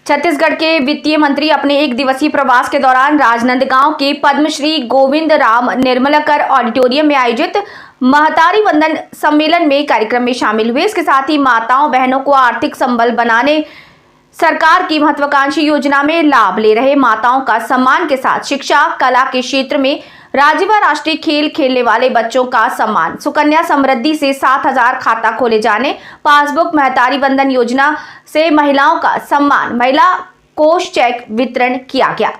छत्तीसगढ़ के वित्तीय मंत्री अपने एक दिवसीय प्रवास के दौरान राजनांदगांव के पद्मश्री गोविंद राम निर्मलकर ऑडिटोरियम में आयोजित महतारी वंदन सम्मेलन में कार्यक्रम में शामिल हुए। इसके साथ ही माताओं बहनों को आर्थिक संबल बनाने सरकार की महत्वाकांक्षी योजना में लाभ ले रहे माताओं का सम्मान के साथ शिक्षा, कला के क्षेत्र में राज्य व राष्ट्रीय खेल खेलने वाले बच्चों का सम्मान, सुकन्या समृद्धि से 7,000 खाता खोले जाने, पासबुक, महतारी वंदन योजना से महिलाओं का सम्मान, महिला कोष चेक वितरण किया गया।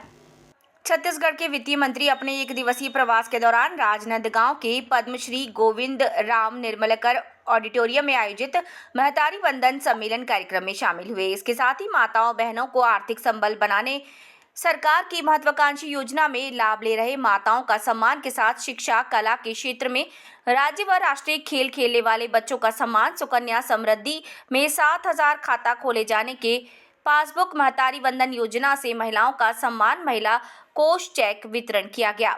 छत्तीसगढ़ के वित्तीय मंत्री अपने एक दिवसीय प्रवास के दौरान राजनांदगांव के पद्मश्री गोविंद राम निर्मलकर ऑडिटोरियम में आयोजित महतारी वंदन सम्मेलन कार्यक्रम में शामिल हुए। इसके साथ ही माताओं बहनों को आर्थिक संबल बनाने सरकार की महत्वाकांक्षी योजना में लाभ ले रहे माताओं का सम्मान के साथ शिक्षा, कला के क्षेत्र में राज्य व राष्ट्रीय खेल खेलने वाले बच्चों का सम्मान, सुकन्या समृद्धि में 7,000 खाता खोले जाने के, पासबुक, महतारी वंदन योजना से महिलाओं का सम्मान, महिला कोष चेक वितरण किया गया।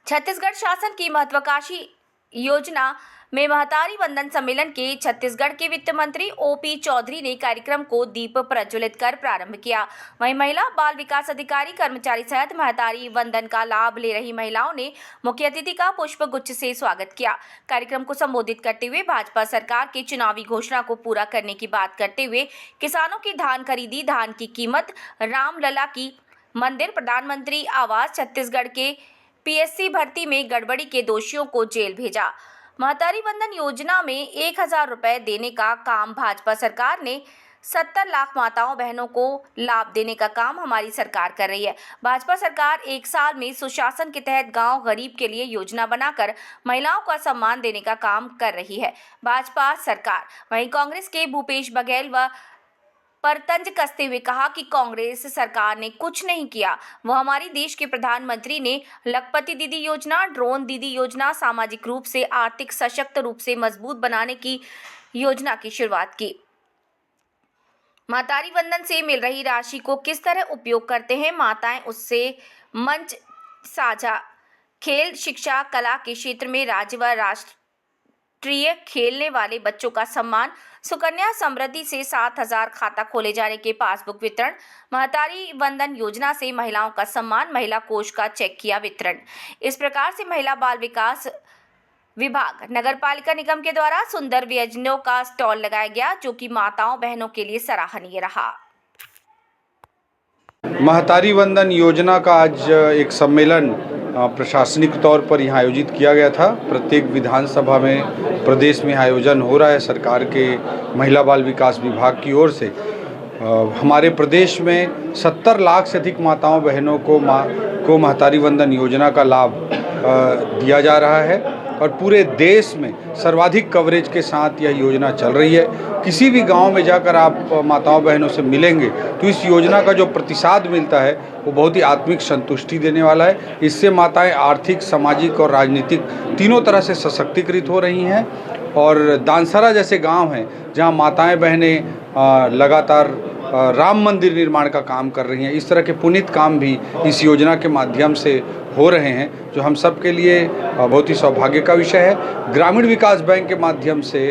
छत्तीसगढ़ शासन की महत्वाकांक्षी योजना में महतारी वंदन सम्मेलन के छत्तीसगढ़ के वित्त मंत्री ओपी चौधरी ने कार्यक्रम को दीप प्रज्वलित कर प्रारंभ किया। वहीं महिला बाल विकास अधिकारी, कर्मचारी सहित महतारी वंदन का लाभ ले रही महिलाओं ने मुख्य अतिथि का पुष्प गुच्छ से स्वागत किया। कार्यक्रम को संबोधित करते हुए भाजपा सरकार की चुनावी घोषणा को पूरा करने की बात करते हुए किसानों की धान खरीदी, धान की कीमत, रामलला की मंदिर, प्रधानमंत्री आवास, छत्तीसगढ़ के पीएससी भर्ती में गड़बड़ी के दोषियों को जेल भेजा, महतारी वंदन योजना में 1,000 रुपए देने का काम भाजपा सरकार ने 70 लाख माताओं बहनों को लाभ देने का काम हमारी सरकार कर रही है। भाजपा सरकार एक साल में सुशासन के तहत गांव गरीब के लिए योजना बनाकर महिलाओं का सम्मान देने का काम कर रही है भाजपा सरकार। वहीं कांग्रेस के भूपेश बघेल व पर तंज कसते हुए कहा कि कांग्रेस सरकार ने कुछ नहीं किया। वह हमारी देश के प्रधानमंत्री ने लखपति दीदी योजना, ड्रोन दीदी योजना, सामाजिक रूप से आर्थिक सशक्त रूप से मजबूत बनाने की योजना की शुरुआत की। महतारी वंदन से मिल रही राशि को किस तरह उपयोग करते हैं माताएं, उससे मंच साझा, खेल, शिक्षा, कला के क्षेत्र में राज्य व राष्ट्रीय खेलने वाले बच्चों का सम्मान, सुकन्या समृद्धि से 7,000 खाता खोले जाने के, पासबुक वितरण, महतारी वंदन योजना से महिलाओं का सम्मान, महिला कोष का चेक किया वितरण। इस प्रकार से महिला बाल विकास विभाग, नगर पालिका निगम के द्वारा सुंदर व्यंजनों का स्टॉल लगाया गया, जो कि माताओं बहनों के लिए सराहनीय रहा। महतारी वंदन योजना का आज एक सम्मेलन प्रशासनिक तौर पर यहाँ आयोजित किया गया था। प्रत्येक विधानसभा में प्रदेश में आयोजन हो रहा है सरकार के महिला बाल विकास विभाग की ओर से। हमारे प्रदेश में 70 लाख से अधिक माताओं बहनों को महतारी वंदन योजना का लाभ दिया जा रहा है और पूरे देश में सर्वाधिक कवरेज के साथ यह योजना चल रही है। किसी भी गांव में जाकर आप माताओं बहनों से मिलेंगे तो इस योजना का जो प्रतिसाद मिलता है वो बहुत ही आत्मिक संतुष्टि देने वाला है। इससे माताएं आर्थिक, सामाजिक और राजनीतिक तीनों तरह से सशक्तिकृत हो रही हैं और दानसरा जैसे गांव हैं जहां माताएं बहनें लगातार राम मंदिर निर्माण का काम कर रही हैं। इस तरह के पुनीत काम भी इस योजना के माध्यम से हो रहे हैं, जो हम सब के लिए बहुत ही सौभाग्य का विषय है। ग्रामीण विकास बैंक के माध्यम से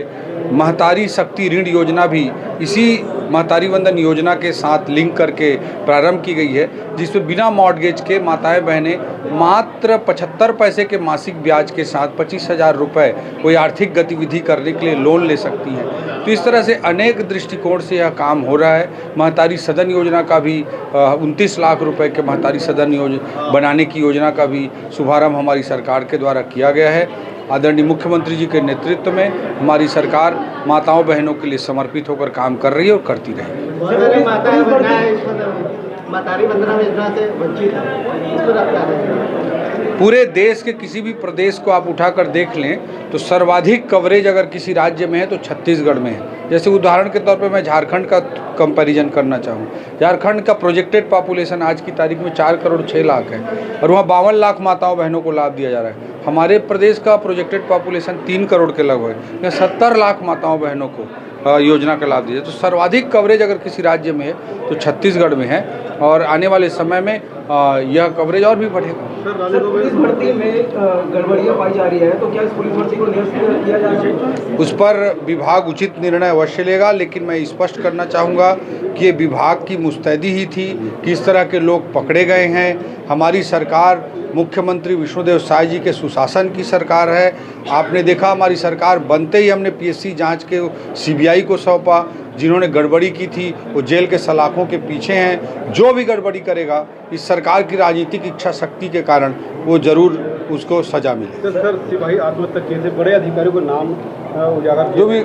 महतारी शक्ति ऋण योजना भी इसी महतारी वंदन योजना के साथ लिंक करके प्रारंभ की गई है, जिसमें बिना मॉर्टगेज के माताएं बहनें मात्र 75 पैसे के मासिक ब्याज के साथ 25,000 रुपये कोई आर्थिक गतिविधि करने के लिए लोन ले सकती हैं। तो इस तरह से अनेक दृष्टिकोण से यह काम हो रहा है। महतारी सदन योजना का भी 29 लाख रुपए के महतारी सदन बनाने की योजना का भी शुभारंभ हमारी सरकार के द्वारा किया गया है। आदरणीय मुख्यमंत्री जी के नेतृत्व में हमारी सरकार माताओं बहनों के लिए समर्पित होकर काम कर रही है और करती रहेगी। पूरे देश के किसी भी प्रदेश को आप उठाकर देख लें तो सर्वाधिक कवरेज अगर किसी राज्य में है तो छत्तीसगढ़ में है। जैसे उदाहरण के तौर पे मैं झारखंड का कंपैरिजन करना चाहूँ। झारखंड का प्रोजेक्टेड पॉपुलेशन आज की तारीख में 4 करोड़ 6 लाख है और वहाँ 52 लाख माताओं बहनों को लाभ दिया जा रहा है। हमारे प्रदेश का प्रोजेक्टेड पॉपुलेशन 3 करोड़ के लगभग है, 70 लाख माताओं बहनों को योजना का लाभ दिया। तो सर्वाधिक कवरेज अगर किसी राज्य में है तो छत्तीसगढ़ में है और आने वाले समय में यह कवरेज और भी बढ़ेगा। पुलिस भर्ती में गड़बड़ियां पाई जा रही है, तो क्या इस पुलिस भर्ती को निरस्त किया जाए? उस पर विभाग उचित निर्णय अवश्य लेगा, लेकिन मैं स्पष्ट करना चाहूँगा कि ये विभाग की मुस्तैदी ही थी कि इस तरह के लोग पकड़े गए हैं। हमारी सरकार मुख्यमंत्री विष्णुदेव साय जी के सुशासन की सरकार है। आपने देखा हमारी सरकार बनते ही हमने पीएससी जांच के सीबीआई को सौंपा। जिन्होंने गड़बड़ी की थी वो जेल के सलाखों के पीछे हैं। जो भी गड़बड़ी करेगा इस सरकार की राजनीतिक इच्छा शक्ति के कारण वो जरूर उसको सजा मिले। सर सिपाही आत्महत्या केस से बड़े अधिकारियों को नाम उजागर जो भी